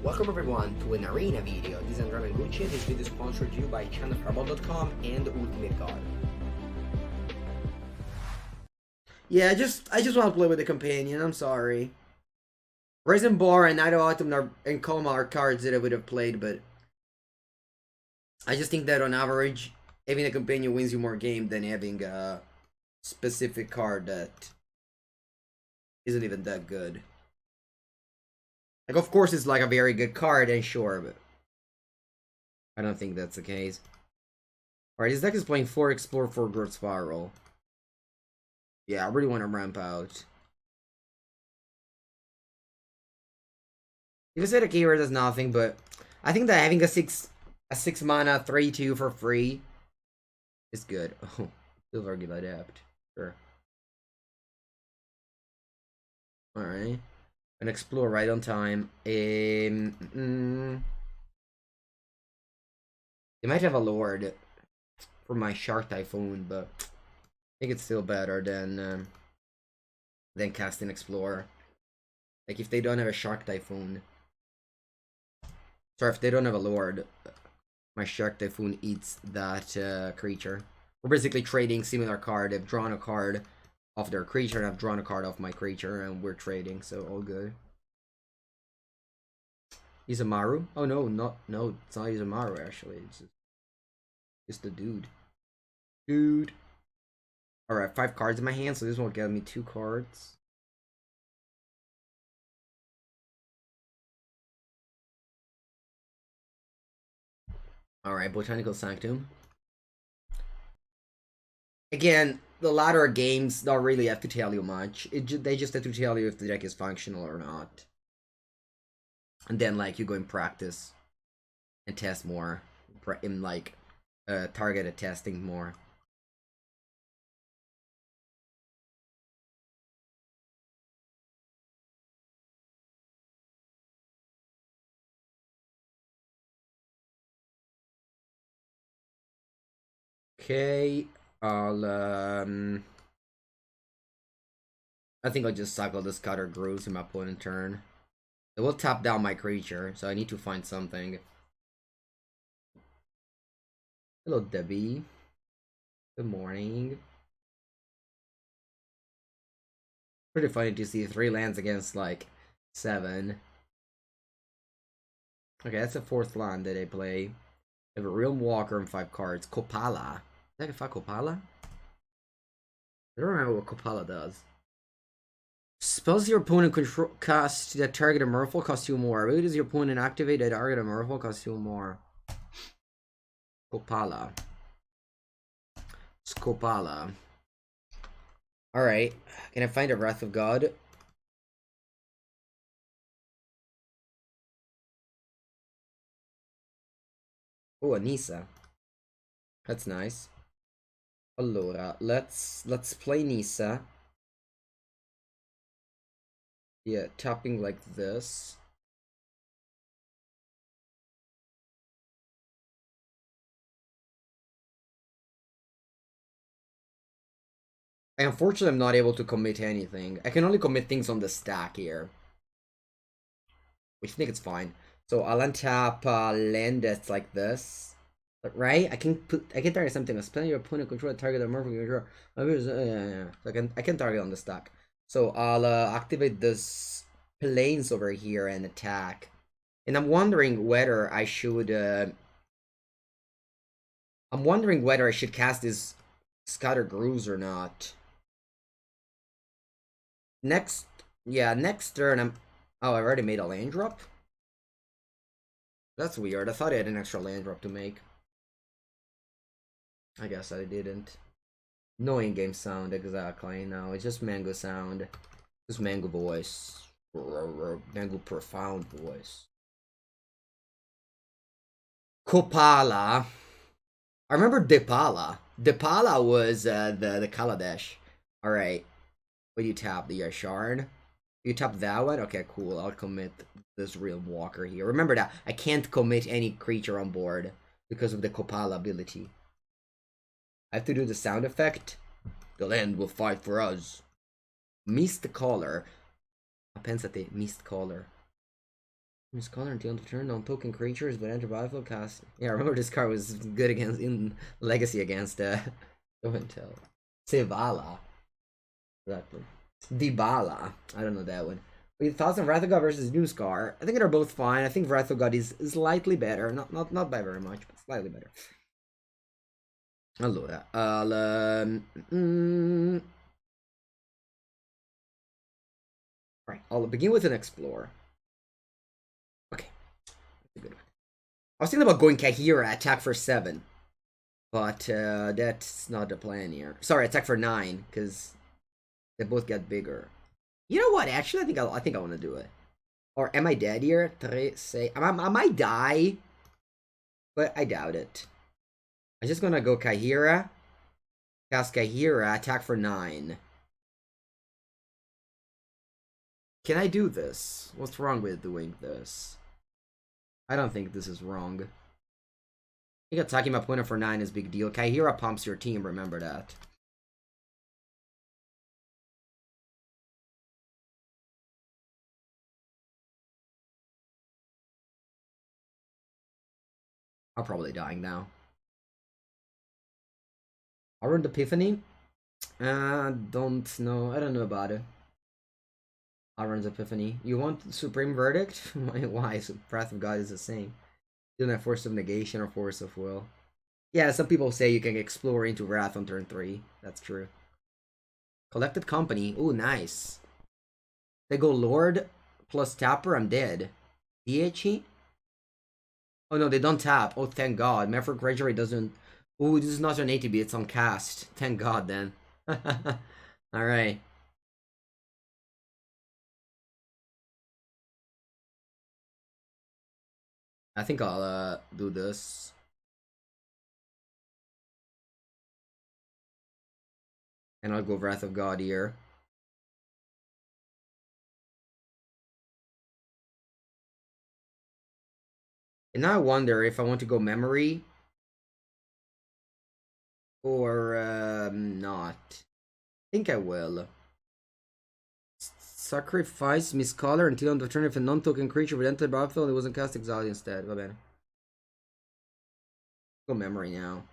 Welcome everyone to an arena video. This is Andrea Mengucci. This video is sponsored to you by channelfireball.com and Ultimate God. Yeah, I just want to play with the companion. I'm sorry. Raisin Bar and Night of Autumn and Coma are cards that I would have played, but I just think that on average, having a companion wins you more game than having a specific card that isn't even that good. Like, of course, it's like a very good card, and sure, but I don't think that's the case. Alright, this deck is playing 4 Explore, 4 Growth Spiral. Yeah, I really want to ramp out. You can say the Kaheera does nothing, but I think that having a 6 mana 3/2 for free is good. Oh, Silver Give Adapt. Sure. Alright. And explore right on time. They might have a Lord for my Shark Typhoon, but I think it's still better than casting Explore. Like if they don't have a Shark Typhoon. Sorry, if they don't have a Lord, my Shark Typhoon eats that creature. We're basically trading similar card. They've drawn a card off their creature, and I've drawn a card off my creature, and we're trading, so all good. Izamaru? Oh no, it's not Izamaru actually. It's the dude. Alright, 5 cards in my hand, so this will get me 2 cards. Alright, Botanical Sanctum. Again, the latter games don't really have to tell you much. They just have to tell you if the deck is functional or not. And then, like, you go and practice and test more. In, like, targeted testing more. Okay, I think I'll just cycle this Cutter Grooves in my opponent turn. It will tap down my creature, so I need to find something. Hello, Debbie. Good morning. Pretty funny to see 3 lands against, like, 7. Okay, that's the 4th land that they play. They have a Realm Walker and 5 cards. Kopala. Is that a fuck Kopala? I don't remember what Kopala does. Spells your opponent control cast that target a Merfolk cost you more. Really does your opponent activate that target a Merfolk cost you more? Kopala. Skopala. Alright. Can I find a Wrath of God? Oh, Anissa. That's nice. Allora, let's play Nissa. Yeah, tapping like this. Unfortunately, I'm not able to commit anything. I can only commit things on the stack here. Which I think it's fine. So I'll untap land that's like this. But, right? I can target something. A spell your opponent control a target or Murphy control. Yeah. So I can target on the stack. So I'll activate this planes over here and attack. And I'm wondering whether I should cast this Scatter Grooves or not. Next turn oh, I already made a land drop? That's weird. I thought I had an extra land drop to make. I guess I didn't. No in-game sound, exactly. No, it's just Mango sound. Just Mango voice. Mango profound voice. Kopala. I remember Depala. Depala was the Kaladesh. Alright. What do you tap? The Yashard? You tap that one? Okay, cool. I'll commit this Real Walker here. Remember that I can't commit any creature on board because of the Kopala ability. I have to do the sound effect. The land will fight for us. Mist Caller. Pensate, Mist Caller. Miss Color until end of turn on token creatures, but enter battlefield cast. Yeah, I remember this card was good against in Legacy against Go and tell. Sevala. Exactly. Dybala. I don't know that one. We thoughts on Wrath of God versus New Scar. I think they're both fine. I think Wrath of God is slightly better. Not by very much, but slightly better. Allora, right, I'll begin with an Explore. Okay, that's a good one. I was thinking about going Kaheera, attack for 7. But that's not the plan here. Sorry, attack for 9, because they both get bigger. You know what? Actually, I think I want to do it. Or am I dead here? Say, I might die, but I doubt it. I'm just gonna go Kaheera, cast Kaheera, attack for 9. Can I do this? What's wrong with doing this? I don't think this is wrong. I think attacking my opponent for 9 is a big deal. Kaheera pumps your team, remember that. I'm probably dying now. Iron Epiphany? Don't know. I don't know about it. Iron's Epiphany. You want Supreme Verdict? Why? Wrath of God is the same. You don't have Force of Negation or Force of Will. Yeah, some people say you can explore into Wrath on turn 3. That's true. Collected Company. Ooh, nice. They go Lord plus Tapper. I'm dead. DHE? Oh no, they don't tap. Oh, thank God. Maverick Gregory doesn't. Ooh, this is not an ATB. It's on cast. Thank God then. Alright. I think I'll do this. And I'll go Wrath of God here. And now I wonder if I want to go Memory or not. I think I will. Sacrifice Miss Color until on the turn if a non-token creature would enter the battlefield, it wasn't cast Exile instead. Va bene. Go Memory now.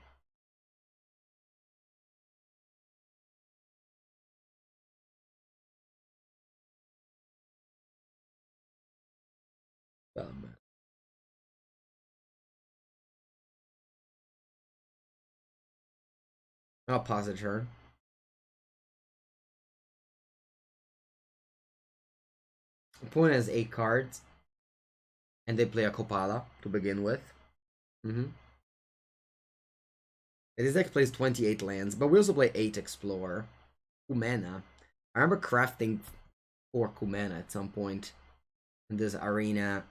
I'll pause the turn. Opponent has 8 cards. And they play a Kopala to begin with. This deck plays 28 lands, but we also play 8 Explore. Kumana. I remember crafting 4 Kumana at some point in this arena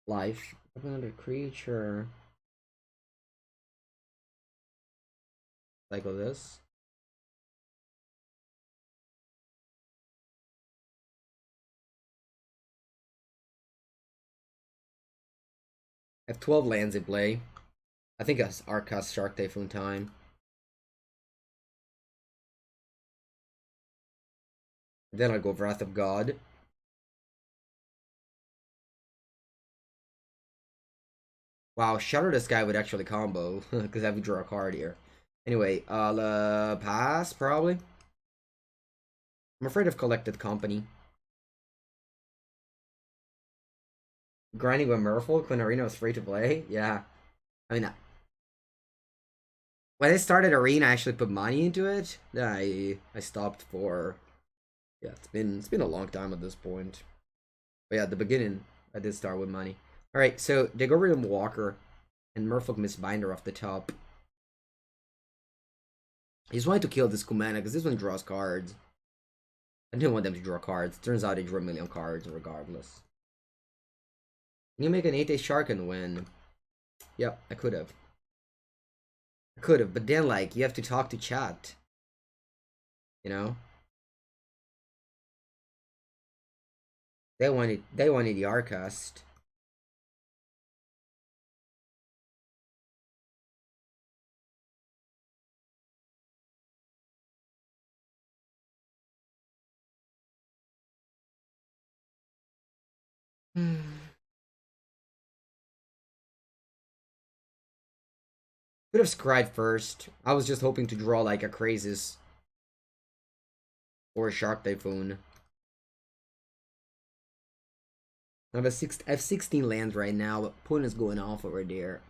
life. Another creature. Cycle this. I have 12 lands in play. I think it's Arcas Shark Typhoon time. Then I'll go Wrath of God. Wow, Shatter the Sky would actually combo, because I would draw a card here. Anyway, I'll pass, probably. I'm afraid of Collected Company. Grinding with Merfolk when Arena was free to play? Yeah. I mean, when I started Arena, I actually put money into it. Then I stopped for... Yeah, it's been a long time at this point. But yeah, at the beginning, I did start with money. Alright, so they go Rhythm Walker and Merfolk Mistbinder off the top. I just wanted to kill this Kumana because this one draws cards. I didn't want them to draw cards. Turns out they drew a million cards regardless. Can you make an 8-day shark and win? Yep, I could have. I could have, but then like you have to talk to chat. You know? They wanted the Arcast. Could have scried first. I was just hoping to draw like a Krazy or a Shark Typhoon. I have 16 lands right now, but Poon is going off over there.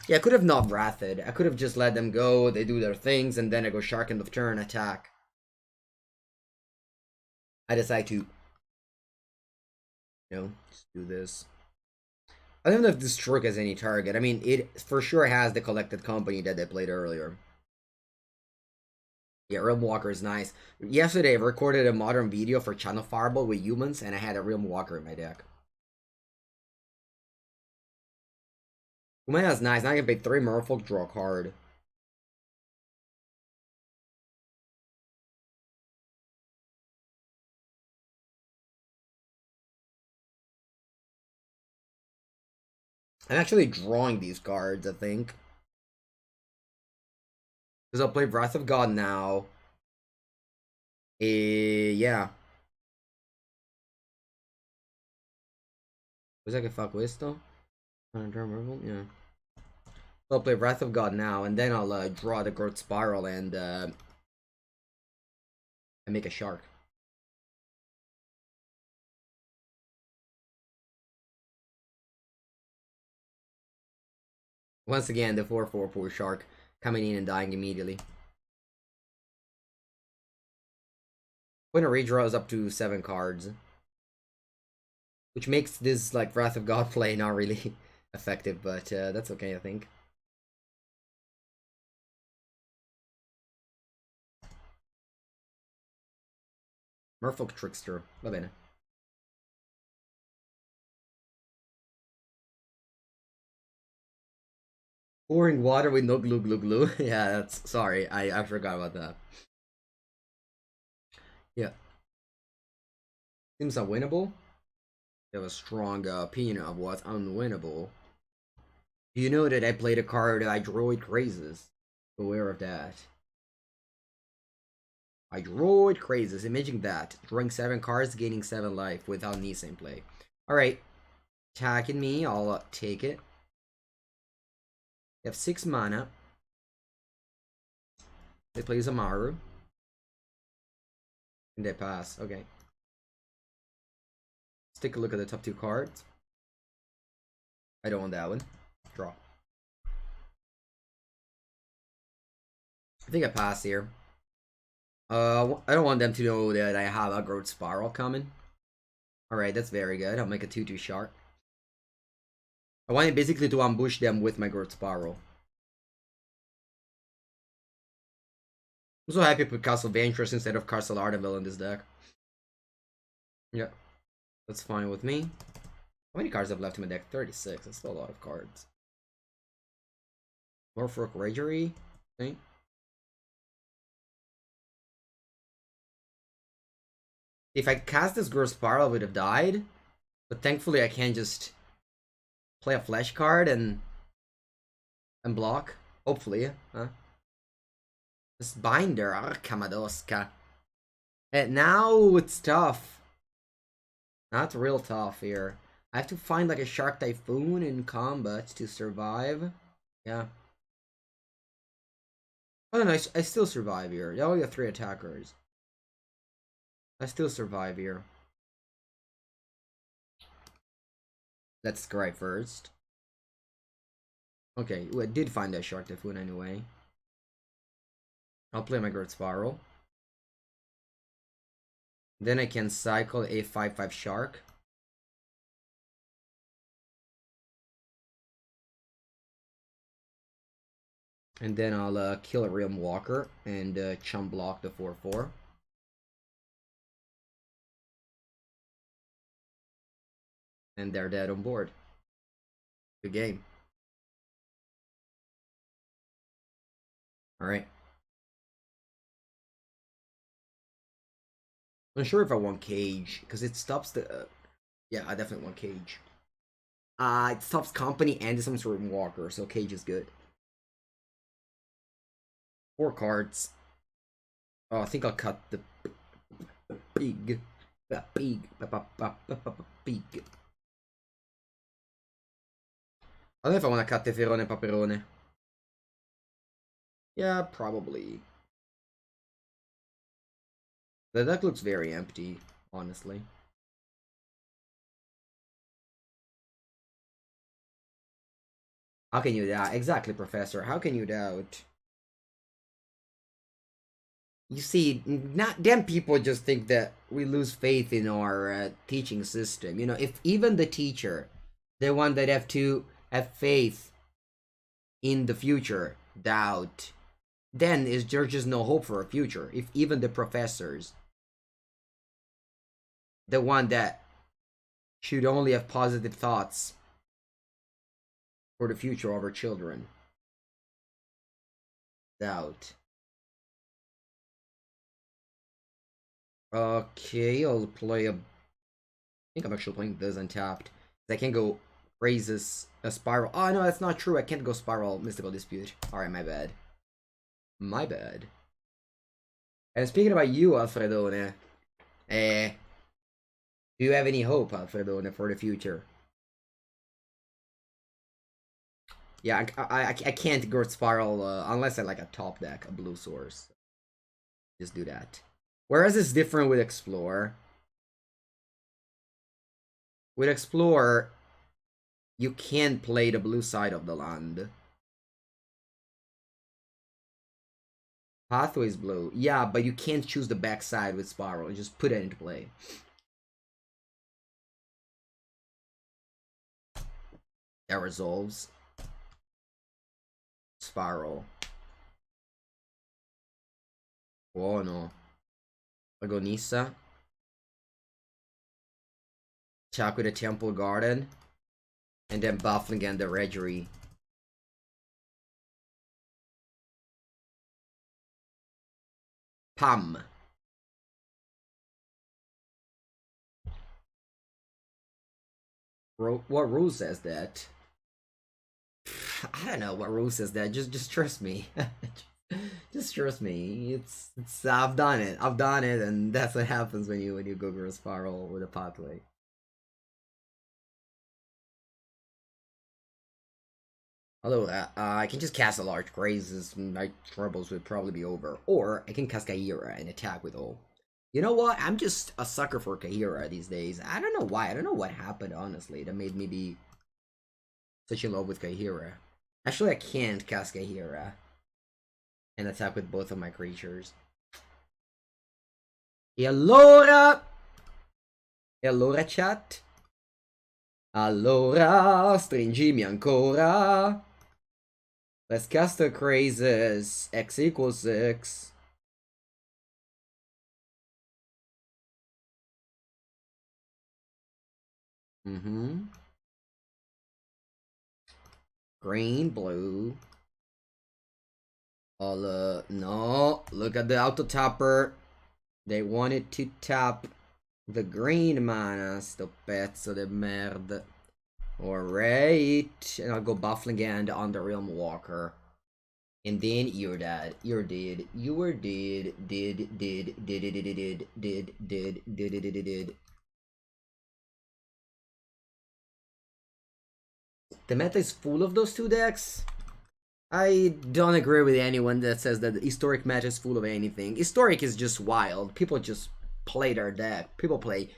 Yeah, I could have not Wrathed. I could have just let them go, they do their things, and then I go Shark end of turn, attack. I decide to, just do this. I don't know if this trick has any target. I mean, it for sure has the Collected Company that I played earlier. Yeah, Realm Walker is nice. Yesterday, I recorded a modern video for Channel Fireball with humans, and I had a Realm Walker in my deck. Umaya is nice. Now I can pay 3 Merfolk, draw a card. I'm actually drawing these cards, I think. Because I'll play Wrath of God now. Yeah. Was I can fuck with still? Yeah. I'll play Wrath of God now, and then I'll draw the Growth Spiral and make a shark. Once again, the 4/4 poor shark coming in and dying immediately. When a redraw is up to 7 cards. Which makes this like Wrath of God play not really effective, but that's okay, I think. Merfolk Trickster, va bene. Pouring water with no glue glue glue. Yeah, that's sorry, I forgot about that. Yeah. Seems unwinnable. You have a strong opinion of what's unwinnable. Do you know that I played a card I Droid Crazes? Aware of that. I Droid Crazes, imagine that. Drawing 7 cards, gaining 7 life without Nisa in play. Alright. Attacking me, I'll take it. You have 6 mana. They play Zamaru. And they pass. Okay. Let's take a look at the top 2 cards. I don't want that one. Draw. I think I pass here. I don't want them to know that I have a Growth Spiral coming. Alright, that's very good. I'll make a 2/2 shark. I want basically to ambush them with my Growth Spiral. I'm so happy to put Castle Ventress instead of Castle Ardenville in this deck. Yeah, that's fine with me. How many cards have left in my deck? 36. That's still a lot of cards. Morphrook Ragery. Okay. If I cast this Growth Spiral, I would have died. But thankfully, I can just play a flash card and block. Hopefully, huh? This Binder. Ah, Kamadoska. And now it's tough. Not real tough here. I have to find like a Shark Typhoon in combat to survive. Yeah. Oh no, I still survive here. I only have 3 attackers. I still survive here. Let's scry first. Okay, well, I did find that Shark Typhoon anyway. I'll play my Growth Spiral. Then I can cycle a 5/5 Shark. And then I'll kill a Realm Walker and chump block the 4/4. And they're dead on board. Good game. Alright. I'm not sure if I want Cage, because it stops the... yeah, I definitely want Cage. It stops Company and some sort of Walker, so Cage is good. 4 cards. Oh, I think I'll cut the pig. Pig. Pig. I don't know if I want to cut Teferone and Paperone. Yeah, probably. The deck looks very empty, honestly. How can you doubt? Exactly, Professor. How can you doubt? You see, not damn people just think that we lose faith in our teaching system. You know, if even the teacher, the one that have to have faith in the future, doubt, then is there just no hope for a future? If even the professors, the one that should only have positive thoughts for the future of our children, doubt. Okay, I'll play a. I think I'm actually playing this untapped. I can go raises a spiral. Oh no, that's not true. I can't go spiral mystical dispute. Alright, my bad. My bad. And speaking about you, Alfredone, do you have any hope, Alfredone, for the future? Yeah, I can't go spiral unless I like a top deck, a blue source. Just do that. Whereas it's different with Explore. With Explore, you can play the blue side of the land. Pathway's blue. Yeah, but you can't choose the back side with Spiral. You just put it into play. That resolves. Spiral. Oh no. Agonisa. Attack with the Temple Garden. And then buff again the Regery. Pam. What rule says that? I don't know what rule says that. Just trust me. Just trust me. It's I've done it. I've done it, and that's what happens when you go girl spiral with a pathway. Although I can just cast a large Grazes, my troubles would probably be over. Or I can cast Kaheera and attack with all. You know what? I'm just a sucker for Kaheera these days. I don't know why. I don't know what happened, honestly, that made me be such in love with Kaheera. Actually, I can't cast Kaheera and attack with both of my creatures. E allora... E allora, chat? Allora, stringimi ancora. Let's cast the Crazes. X equals 6. Green, blue. All no, look at the auto tapper. They wanted to tap the green mana, sto pezzo di merda. Alright, and I'll go buffling again on the Realm Walker. And then you're dead. You're dead. You were dead. Did. The meta is full of those two decks. I don't agree with anyone that says that the historic meta is full of anything. Historic is just wild. People just play their deck. People play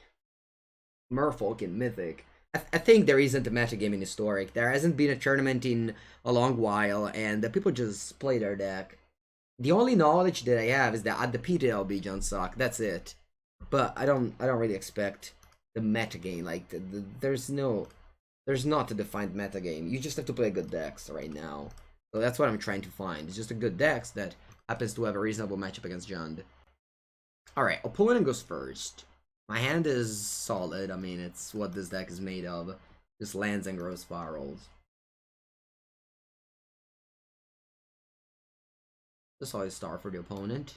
Merfolk and Mythic. I think there isn't a meta game in Historic. There hasn't been a tournament in a long while, and the people just play their deck. The only knowledge that I have is that at the PTLB John suck. That's it. But I don't really expect the meta game. Like there's not a defined meta game. You just have to play good decks right now. So that's what I'm trying to find. It's just a good deck that happens to have a reasonable matchup against Jund. Alright, opponent goes first. My hand is solid. I mean, it's what this deck is made of. Just lands and grows spirals. Just always star for the opponent.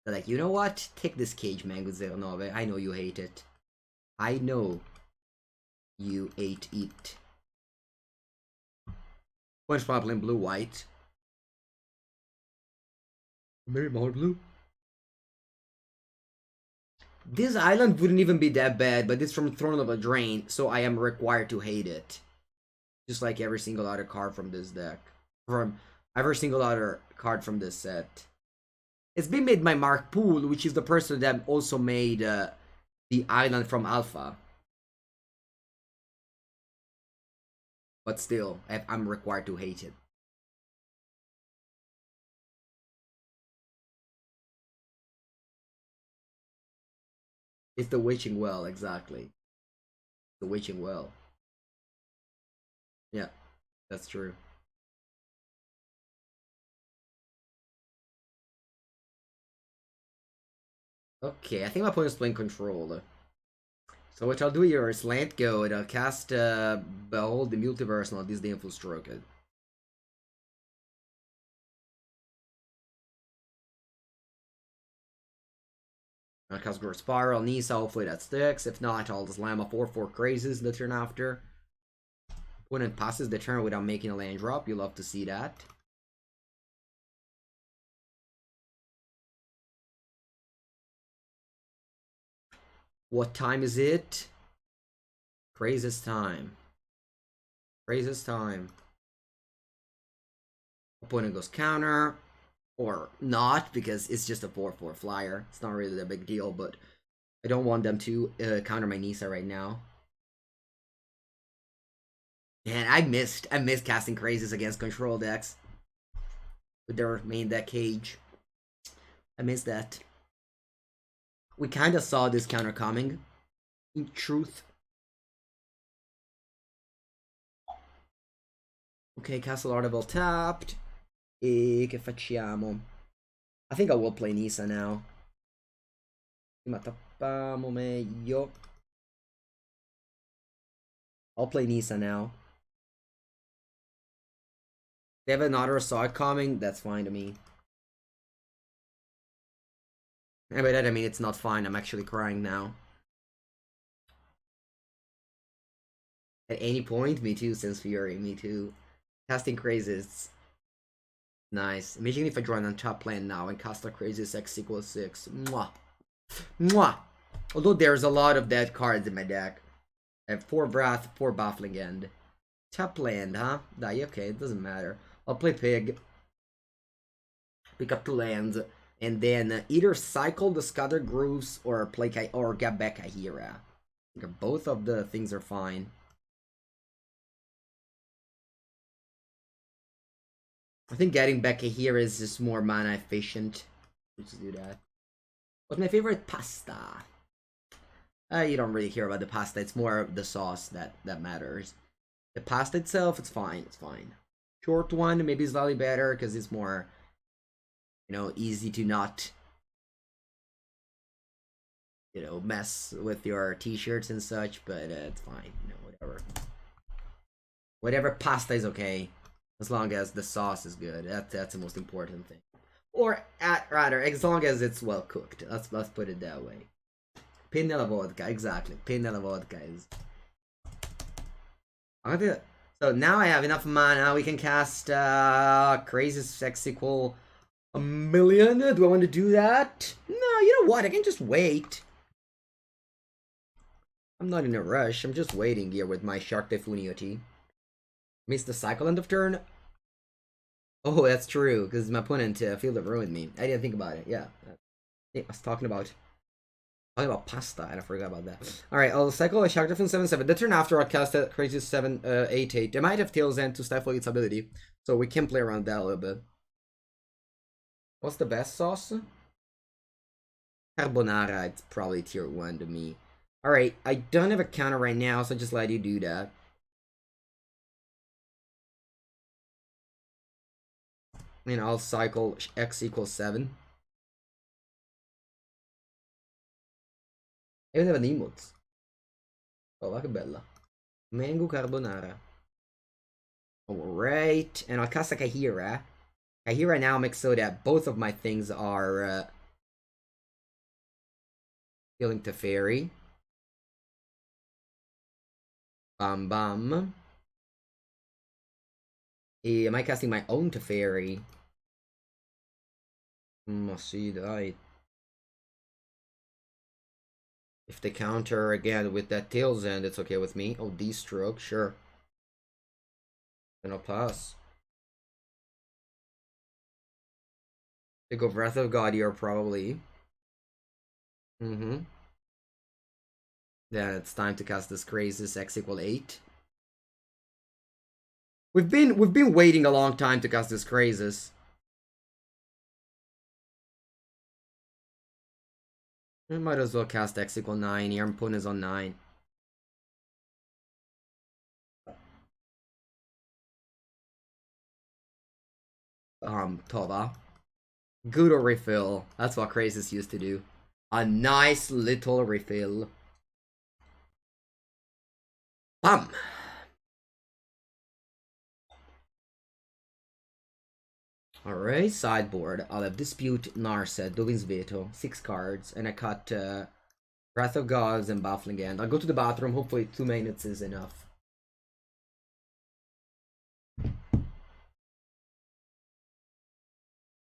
They're like, you know what? Take this cage, Mango 09. I know you hate it. I know you ate it. Punch probably in blue-white. Very more blue. This island wouldn't even be that bad, but it's from Throne of a Drain, so I am required to hate it. just like every single other card from this deck, from every single other card from this set. It's been made by Mark Poole, which is the person that also made the island from Alpha. But still, I'm required to hate it. It's the Witching Well, exactly. The Witching Well. Yeah, that's true. Okay, I think my opponent's playing Control. So what I'll do here is land go and I'll cast Behold the Multiverse and I'll use the Influence Stroke it. I'll cast Growth Spiral, Nisa, hopefully that sticks. If not, I'll just slam a 4/4 Crazes the turn after. Opponent passes the turn without making a land drop. You love to see that. What time is it? Crazes time. Crazes time. Opponent goes counter. Or not, because it's just a 4/4 flyer. It's not really a big deal, but I don't want them to counter my Nisa right now. Man, I missed casting Crazes against control decks with their main deck Cage. I missed that. We kind of saw this counter coming, in truth. Ok, Castle Audible tapped. E che facciamo? I think I will play Nisa now. Ma tappiamo meglio. I'll play Nisa now. They have another Assault coming, that's fine to me. And by that I mean it's not fine, I'm actually crying now. At any point, me too, since Fury, me too. Casting Crazes. Nice. Imagine if I join on top lane now and cast a Crazes X equals 6. Mwah. Mwah. Although there's a lot of dead cards in my deck. I have 4 Wrath, 4 Baffling End. Top land, huh? Die, okay, it doesn't matter. I'll play Pig. Pick up 2 lands. And then either cycle the Scattered Grooves or play or get back Kaheera. Both of the things are fine. I think getting back here is just more mana efficient. Let's do that. What's my favorite pasta? You don't really care about the pasta. It's more the sauce that matters. The pasta itself, it's fine. It's fine. Short one, maybe slightly better because it's more, you know, easy to not, you know, mess with your t-shirts and such. But it's fine. You know, whatever. Whatever pasta is okay. As long as the sauce is good, that's the most important thing. Or rather, as long as it's well cooked. Let's put it that way. Pinella vodka, exactly. Pinella vodka is. So now I have enough mana. We can cast Crazy Sex equal 1,000,000. Do I want to do that? No, you know what? I can just wait. I'm not in a rush. I'm just waiting here with my Shark Typhoon EOT. Missed the cycle end of turn. Oh, that's true, because my opponent Field of ruined me. I didn't think about it. Yeah, I was talking about pasta, and I forgot about that. All right, I'll cycle a Shark Typhoon 7/7. The turn after, I'll cast a Crazy 7/8/8. They might have Tail's End to stifle its ability, so we can play around that a little bit. What's the best sauce? Carbonara. It's probably tier 1 to me. All right, I don't have a counter right now, so just let you do that. And I'll cycle X equals 7. I even have an emotes. Oh, che bella. Mango carbonara. Alright, and I'll cast a Kaheera. Kaheera now makes so that both of my things are healing to fairy. Bam bam. Am I casting my own to fairy? Sì, dai. If they counter again with that Tail's End, it's okay with me. Oh, D-stroke, sure. And I'll pass. They go Breath of God here, probably. Mm-hmm. Yeah, it's time to cast this Krazy X equal 8. We've been waiting a long time to cast this Krazy. We might as well cast X equal 9 here. I'm putting this on 9. Tova. Good refill. That's what Krazy used to do. A nice little refill. Bam! Alright, sideboard. I'll have Dispute, Narset, Dovin's Veto, 6 cards, and I cut Wrath of Gods and Baffling End. I'll go to the bathroom, hopefully 2 minutes is enough.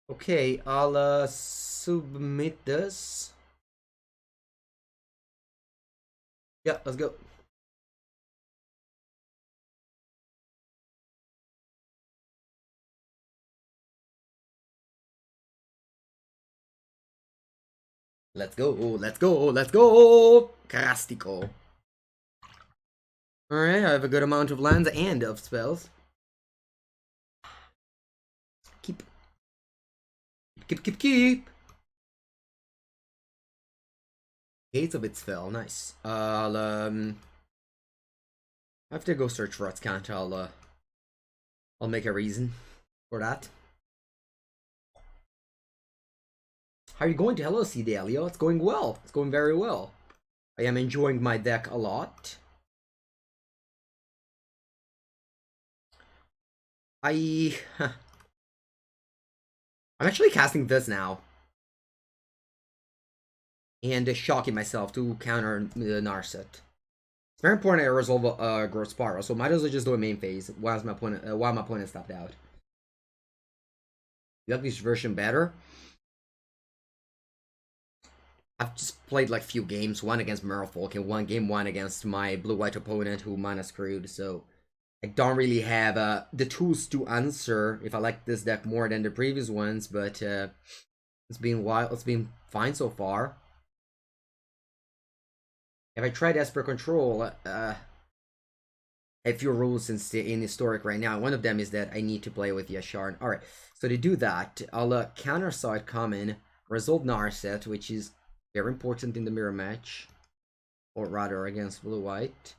Okay, I'll submit this. Yeah, let's go. Let's go, let's go, let's go! Castico. Alright, I have a good amount of lands and of spells. Keep. Gates of its fell, nice. I have to go search for can't I'll make a reason for that. How are you going to? Hello, Delio. It's going well. It's going very well. I am enjoying my deck a lot. I'm actually casting this now. And shocking myself to counter the Narset. It's very important I resolve Growth Spiral, so might as well just do a main phase while my opponent stopped out. You like this version better? I've just played like few games, one against Merfolk and one against my blue-white opponent who mana screwed, so I don't really have the tools to answer if I like this deck more than the previous ones, but it's been wild. It's been fine so far. If I tried Esper Control, a few rules in Historic right now. One of them is that I need to play with Yasharn. Alright, so to do that, I'll counter side common, resolve Narset, which is very important in the mirror match. Or rather, against blue-white.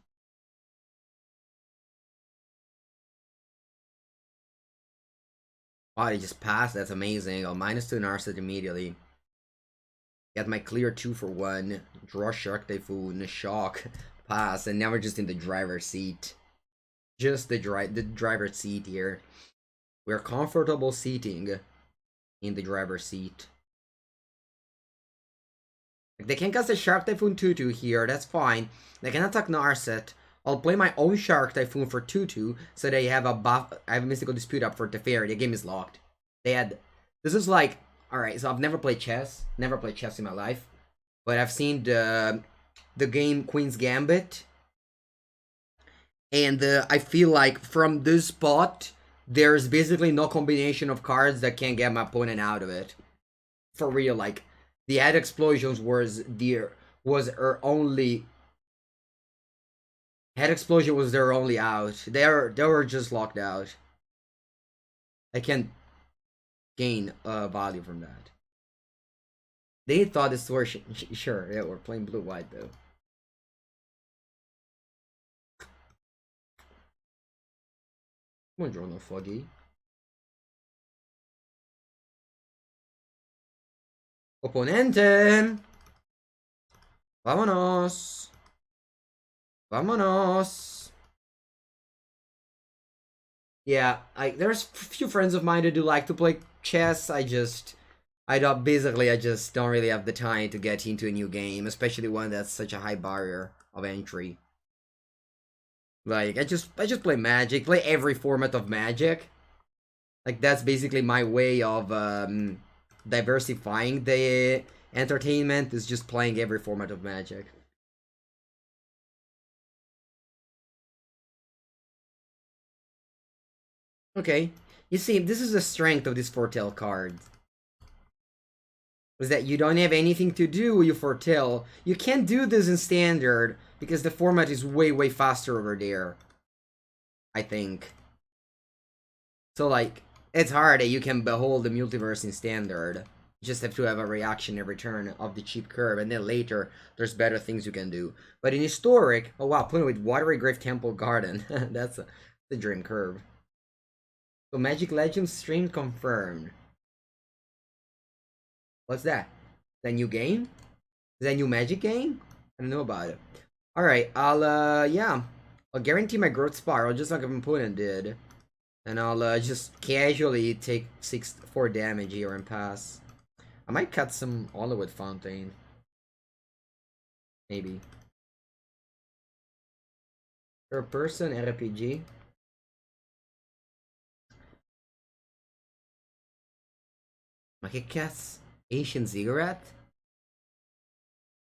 Oh, they just passed. That's amazing. I'll -2 Narset immediately. Get my clear 2 for 1. Draw Shark Typhoon. Shock. Pass. And now we're just in the driver's seat. Just the driver's seat here. We're comfortable seating in the driver's seat. They can cast a Shark Typhoon 2/2 here. That's fine. They can attack Narset. I'll play my own Shark Typhoon for 2/2 so they have a buff. I have a Mystical Dispute up for Teferi. The game is locked. They had. This is like. Alright, so I've never played chess. Never played chess in my life. But I've seen the game Queen's Gambit. And I feel like from this spot, there's basically no combination of cards that can get my opponent out of it. For real, like the Head Explosions was her only. Head Explosion was their only out. They were just locked out. I can't gain value from that. They thought this were sure. Yeah, we're playing blue-white though. Buongiorno, Foggy. Opponente! Vámonos! Vámonos! Yeah, there's a few friends of mine that do like to play chess. I just don't really have the time to get into a new game, especially one that's such a high barrier of entry. Like I just play Magic, play every format of Magic. Like that's basically my way of diversifying the entertainment, is just playing every format of Magic. Okay. You see, this is the strength of this foretell card. Was that you don't have anything to do with your foretell. You can't do this in standard because the format is way faster over there. I think. So like, it's hard that you can behold the multiverse in standard. You just have to have a reaction every turn of the cheap curve, and then later there's better things you can do. But in historic, oh wow, putting with Watery Grave Temple Garden. That's the dream curve. So Magic Legends stream confirmed. What's that? That new game? Is that new Magic game? I don't know about it. Alright, yeah. I'll guarantee my growth spiral just like an opponent did. And I'll just casually take 4 damage here and pass. I might cut some Olive Fountain. Maybe. Per person RPG. Makikats? Asian Ziggurat?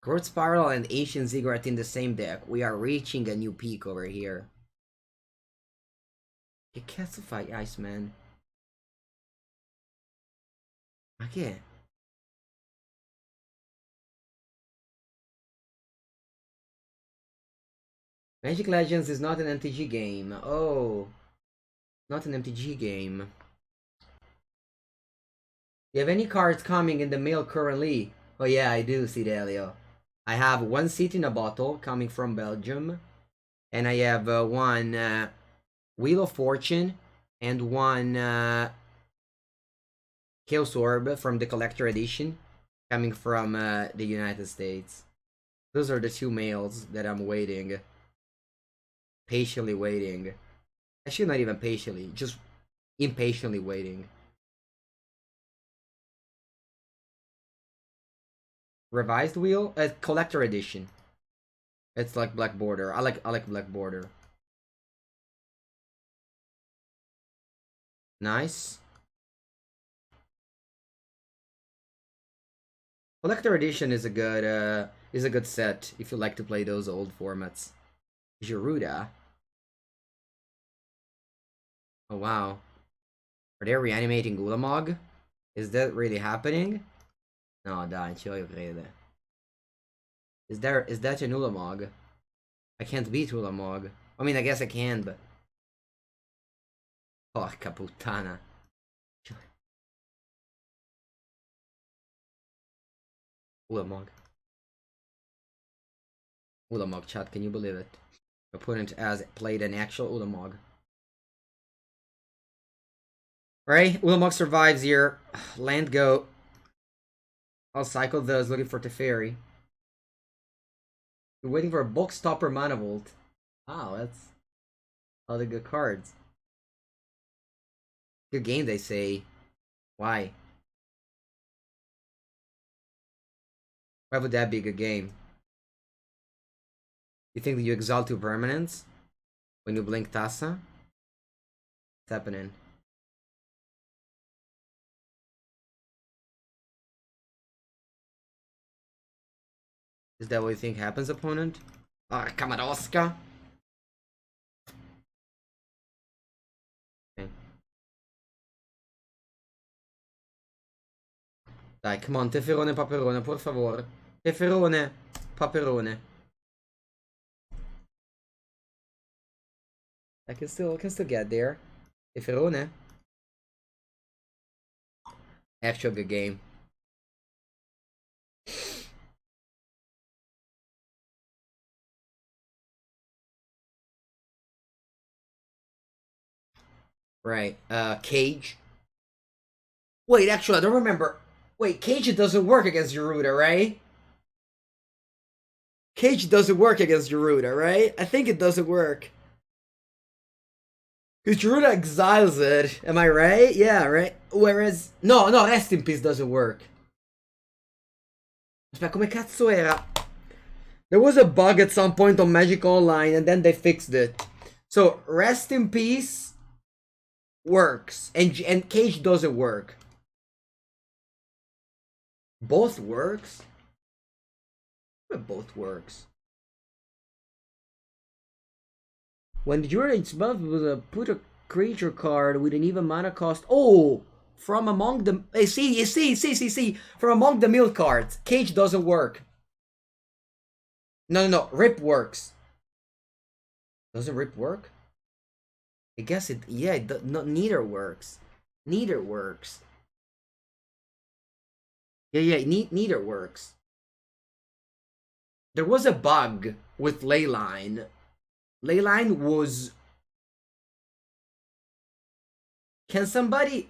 Growth Spiral and Asian Ziggurat in the same deck. We are reaching a new peak over here. Castify Iceman. Okay. Magic Legends is not an MTG game. Oh. Not an MTG game. You have any cards coming in the mail currently? Oh yeah, I do, Cidelio. I have 1 seat in a bottle coming from Belgium. And I have 1 Wheel of Fortune and 1 Chaos Orb from the Collector Edition coming from the United States. Those are the 2 mails that I'm waiting. Patiently waiting. Actually, not even patiently, just impatiently waiting. Revised wheel, collector edition. It's like black border. I like black border. Nice. Collector edition is a good set if you like to play those old formats. Geruda. Oh wow. Are they reanimating Ulamog? Is that really happening? No, dai, ci voglio credere. Is that an Ulamog? I can't beat Ulamog. I mean, I guess I can, but... Porca puttana. Ulamog. Ulamog, chat, can you believe it? Opponent has played an actual Ulamog. Right, Ulamog survives here. Land go. I'll cycle those, looking for Teferi. You're waiting for a bulk stopper mana vault. Wow, that's all the good cards. Good game, they say. Why? Why would that be a good game? You think that you exalt 2 permanents when you blink Tassa? What's happening? Is that what you think happens, opponent? Ah, Kamaroska? Okay. Dai, come on, Teferone Paperone, por favor. Teferone Paperone. I can still get there. Teferone. Actual good game. Right. Cage. Wait, actually, I don't remember. Wait, Cage doesn't work against Yoruda, right? Cage doesn't work against Yoruda, right? I think it doesn't work. Because Yoruda exiles it. Am I right? Yeah, right? Whereas... No, Rest in Peace doesn't work. Aspetta, come cazzo era? There was a bug at some point on Magic Online, and then they fixed it. So, Rest in Peace works, and Cage doesn't work. Both works? But both works. When you're its mouth with a put a creature card with an even mana cost. Oh, from among the see. From among the mill cards, Cage doesn't work. No. Rip works. Doesn't Rip work? I guess it. Yeah, no, neither works. Neither works. Yeah. Neither works. There was a bug with Leyline. Leyline was. Can somebody?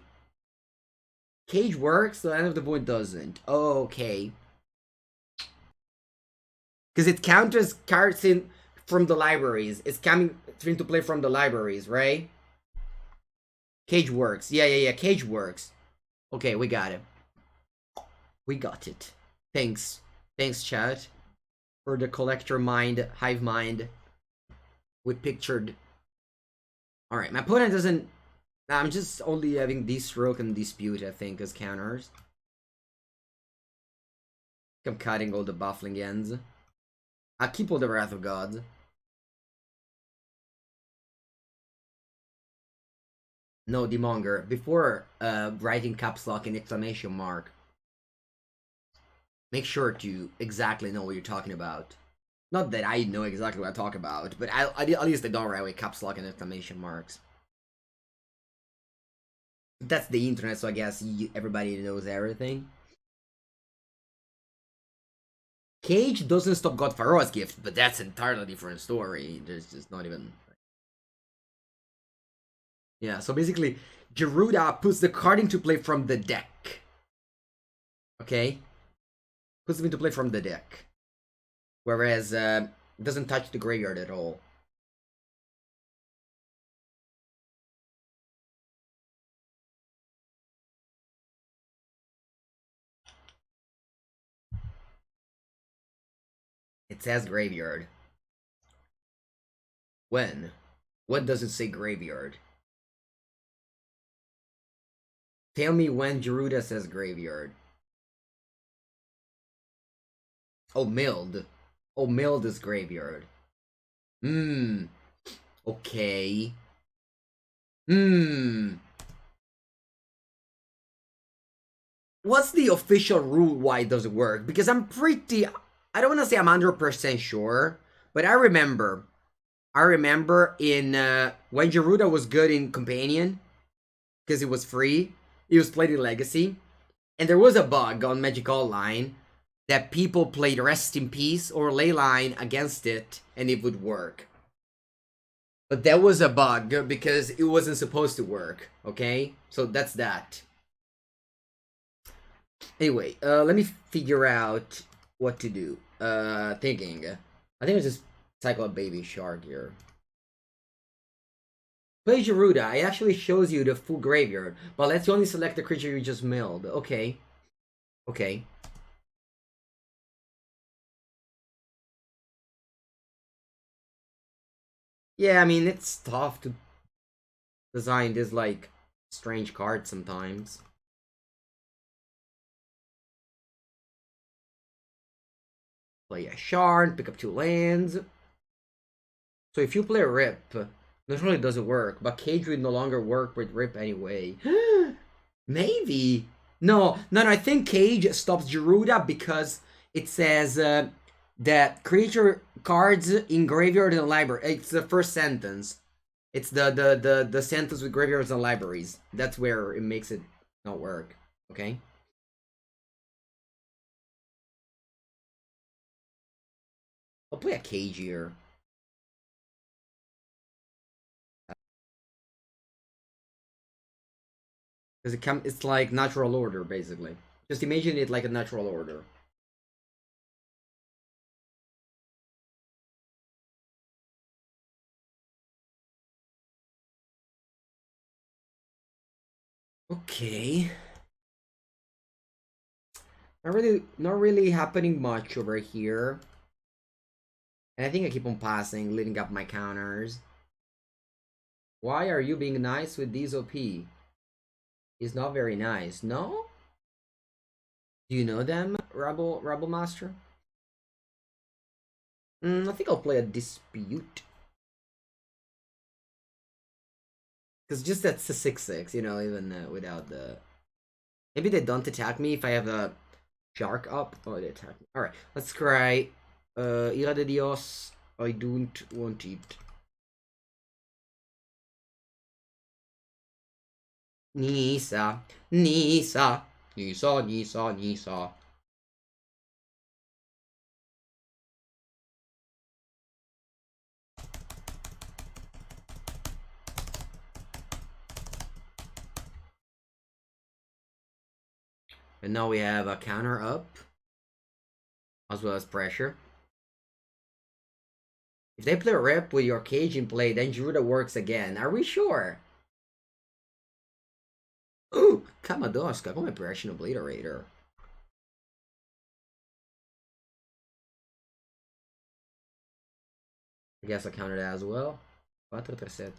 Cage works, the End of the Void doesn't. Okay. Because it counters cards in from the libraries. It's coming into play from the libraries, right? Cage works. Yeah. Cage works. Okay, we got it. We got it. Thanks. Thanks, chat. For the collector mind, hive mind. We pictured. Alright, my opponent doesn't. I'm just only having Destroke and Dispute, I think, as counters. I'm cutting all the buffling ends. I'll keep all the Wrath of Gods. No, Demonger. Before writing caps lock and exclamation mark, make sure to exactly know what you're talking about. Not that I know exactly what I talk about, but at least I don't write with caps lock and exclamation marks. That's the internet, so I guess everybody knows everything. Cage doesn't stop God Pharaoh's gift, but that's an entirely different story. There's just not even. Yeah, so basically, Geruda puts the card into play from the deck. Okay? Puts them into play from the deck. Whereas, doesn't touch the graveyard at all. It says graveyard. When? When does it say graveyard? Tell me when Geruda says graveyard. Oh, milled. Oh, milled is graveyard. Okay. What's the official rule why it doesn't work? Because I'm pretty. I don't want to say I'm 100% sure, but I remember in when Geruda was good in Companion, because it was free, it was played in Legacy, and there was a bug on Magic Online that people played Rest in Peace or Leyline against it, and it would work. But that was a bug because it wasn't supposed to work, okay? So that's that. Anyway, let me figure out what to do. Thinking. I think I'll just cycle a baby shark here. Play Geruda. It actually shows you the full graveyard, but lets you only select the creature you just milled. Okay. Okay. Yeah, I mean, it's tough to design this, like, strange cards sometimes. Play a shard, pick up 2 lands. So if you play a Rip, this really doesn't work, but Cage would no longer work with Rip anyway. Maybe. No, I think Cage stops Geruda because it says that creature cards in graveyard and library. It's the first sentence. It's the sentence with graveyards and libraries. That's where it makes it not work. Okay. I'll play a Cage here. Because it's like natural order, basically. Just imagine it like a natural order. Okay. Not really happening much over here. And I think I keep on passing, leading up my counters. Why are you being nice with these OP? He's not very nice, no? Do you know them, Rebel Master? I think I'll play a Dispute. Because just that's a 6/6, you know, even without the. Maybe they don't attack me if I have a shark up. Oh, they attack me. Alright, let's cry. Ira de Dios. I don't want it. Nisa. Nisa. Nisa, Nisa, Nisa. And now we have a counter up. As well as pressure. If they play rep with your cage in play, then Juruda works again. Are we sure? Ooh, Kamadoska, come impression obliterator. I guess I counted that as well. 4-3-7.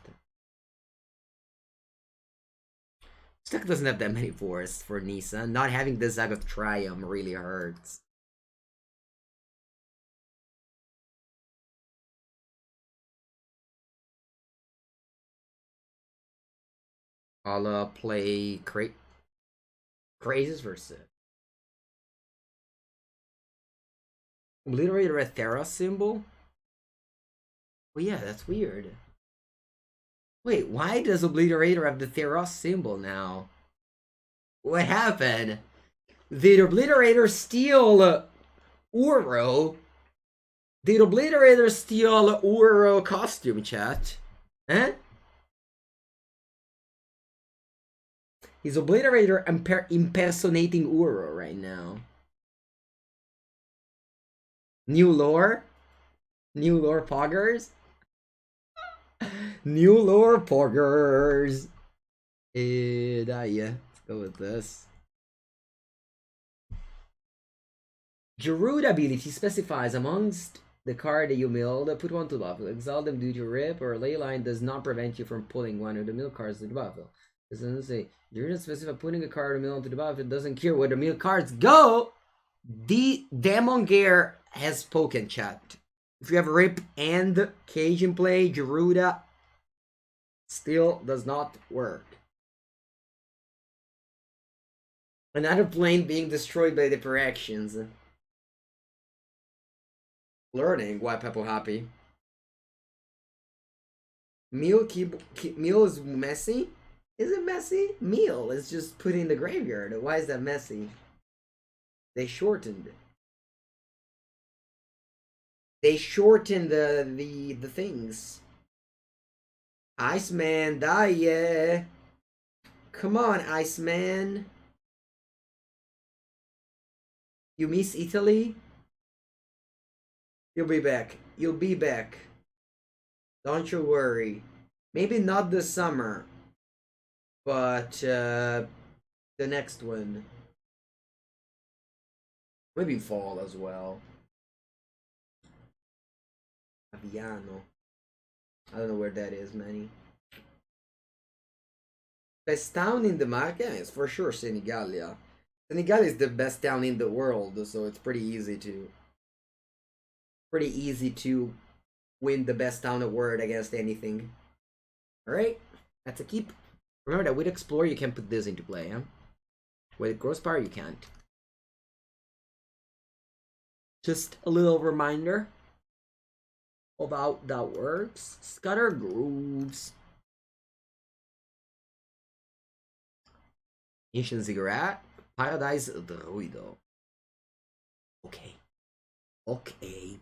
Stuck doesn't have that many forests for Nisa. Not having this Zag of Triumph really hurts. I'll play Krazy versus Obliterator a Thera symbol? Oh yeah, that's weird. Wait, why does Obliterator have the Theros symbol now? What happened? Did Obliterator steal Uro? Did Obliterator steal Uro costume, chat? Huh? He's Obliterator impersonating Uro right now. New lore? New lore poggers? New lore poggers! Yeah, let's go with this. Gerudo ability specifies amongst the card that you milled, put one to the battlefield. Exile them due to rip or ley line does not prevent you from pulling one of the mill cards to the battlefield. This doesn't say Gerudo specify putting a card or mill into the battlefield doesn't care where the mill cards go. The Demon Gear has spoken, chat. If you have rip and cage in play, Gerudo still does not work. Another plane being destroyed by the corrections. Learning why Peppo happy. Meal is messy? Is it messy? Meal is just put in the graveyard. Why is that messy? They shortened. They shortened the things. Iceman, die, yeah. Come on, Iceman. You miss Italy? You'll be back. You'll be back. Don't you worry. Maybe not this summer, but the next one. Maybe fall as well. Aviano. I don't know where that is, Manny. Best town in the market is for sure Senigalia. Senigalia is the best town in the world, so it's pretty easy to win the best town award against anything. Alright, that's a keep. Remember that with Explore you can put this into play, huh? With Gross Power you can't. Just a little reminder of how that works. Scatter Grooves. Ancient Ziggurat. Paradise Druido. Okay. Okay.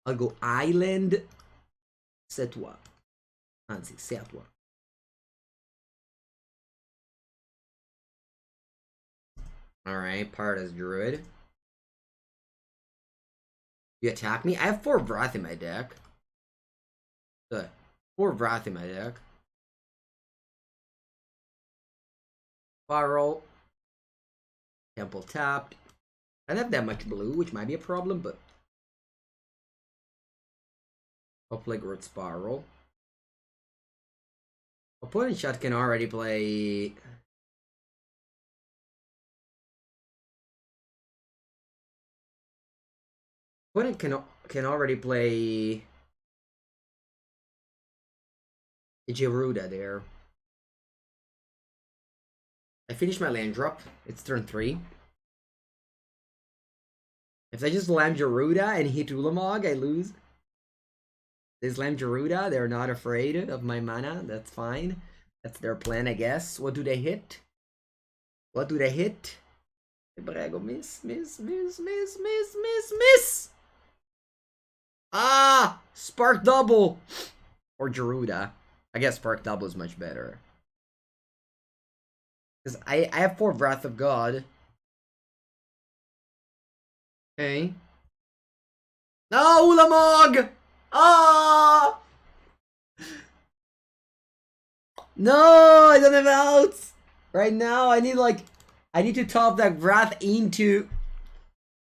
I'll go Island. C'est toi. Anzi, c'est à toi. Alright, Paradise Druid. You attack me? I have 4 Wrath in my deck. Good. 4 Wrath in my deck. Spiral. Temple tapped. I don't have that much blue, which might be a problem, but I'll play Growth Spiral. Opponent shot can already play. Opponent can already play Geruda there. I finished my land drop. It's turn 3. If I just land Geruda and hit Ulamog, I lose. They slam Geruda. They're not afraid of my mana. That's fine. That's their plan, I guess. What do they hit? What do they hit? Brego, miss. Ah! Spark double! Or Geruda. I guess Spark double is much better. Because I have 4 Wrath of God. Okay. No, Ulamog! Ah! No, I don't have outs! Right now, I need to top that Wrath into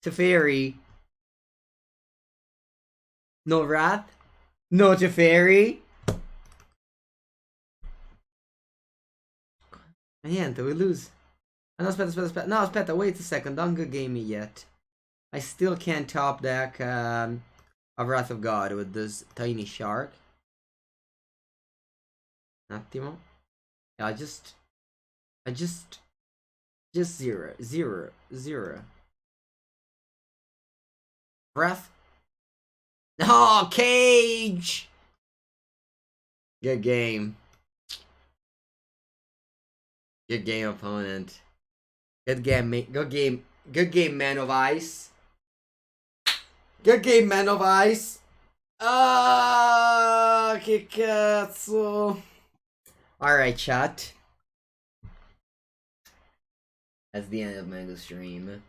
Teferi. No Wrath? No Teferi? Man, do we lose? Oh, no, Spetta. No, Spetta, wait a second. Don't go game me yet. I still can't top deck of Wrath of God with this tiny shark. Attimo. Yeah, just zero. Breath. Oh, cage! Good game. Good game, opponent. Good game, mate. Good game, man of ice. Good game, man of ice. Ah, che cazzo. Alright, chat. That's the end of my stream.